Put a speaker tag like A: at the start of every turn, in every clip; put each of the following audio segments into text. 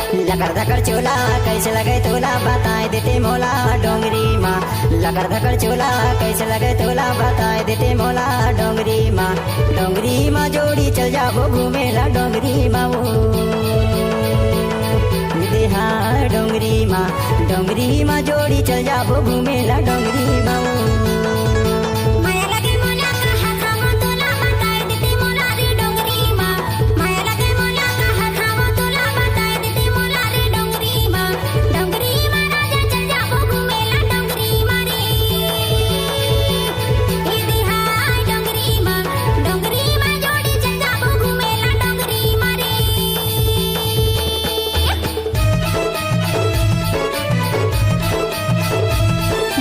A: लकर धकर चोला कैसे लगे तोला बताए देते मोला डोंगरी माँ। लकर धकर चोला कैसे लगे तोला बताए देते मोला डोंगरी माँ। डोंगरी माँ जोड़ी चल जाबो घूमेला डोंगरी माँ वो हाँ डोंगरी माँ जोड़ी चल जाबो घूमेला डोंगरी माँ वो।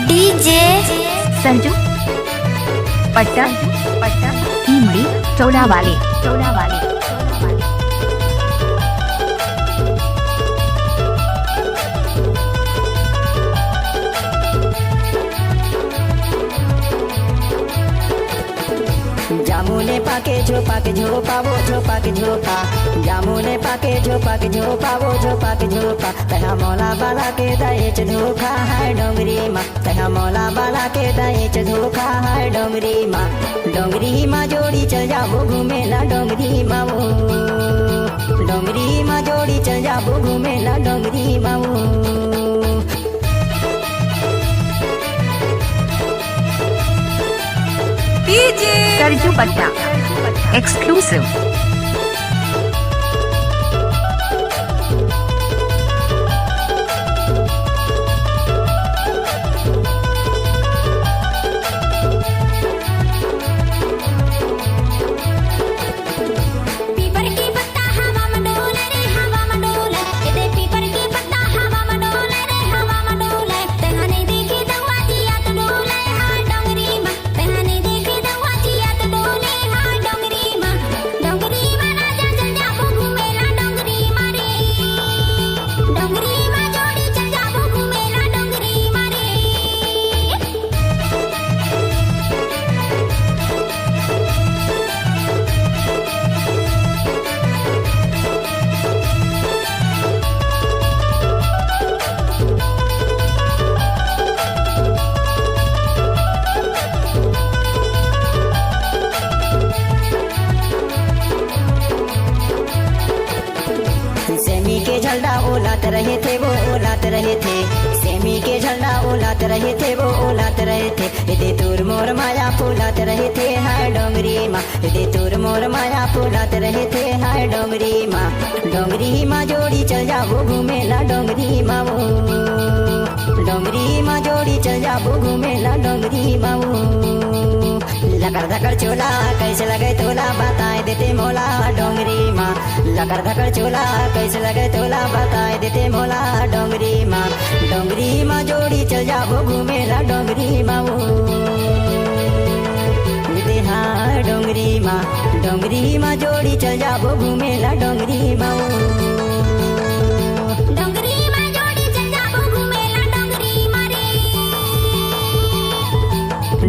B: डीजे
C: संजू पट्टा ईमड़ी चौड़ा वाले
A: जामुने पाके झोपा के झोपा वो झोपा के झोपा। जामुने पाके झोपा के झोपा वो झोपा के झोपा। तहा मौला बाला के दहेज धोखा है डोंगरी माँ। तहा मौला बाला के दहेज धोखा है डोंगरी माँ। डोंगरी माँ जोड़ी चल जाबो घूमेला डोंगरी माँ वो। डोंगरी माँ जोड़ी चल जाबो घूमेला डोंगरी माँ वो।
C: डीजे सरजू पट्टा एक्सक्लूसिव
A: झंडा ओलात रहे थे वो ओलात रहे थे। सेमी के झंडा ओलात रहे थे वो ओलात रहे थे। दे तोर मोर माया फूलात रहे थे हाय डोंगरी माँ। दे तोर मोर माया फूलात रहे थे हाय डोंगरी माँ। डोंगरी माँ जोड़ी चल जाबो घूमेला डोंगरी माँ वो। डोंगरी माँ जोड़ी चल जाबो घूमेला डोंगरी माँ वो। लकर धकर चोला कैसे लगे तोला बताए देते मोला डोंगरी माँ। लकर धकर चोला कैसे लगे तोला बताए देते मोला डोंगरी माँ। डोंगरी माँ जोड़ी चल जाबो घूमेला डोंगरी माँ वो हाँ डोंगरी माँ जोड़ी चल जाबो घूमेला डोंगरी माँ वो।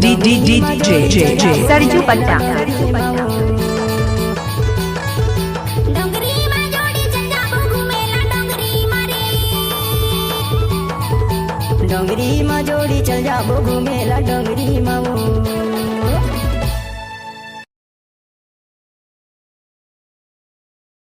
C: डीजे सरजू पट्टा
A: डोंगरी माँ जोड़ी चल जाबो घूमेला डोंगरी माँ वो।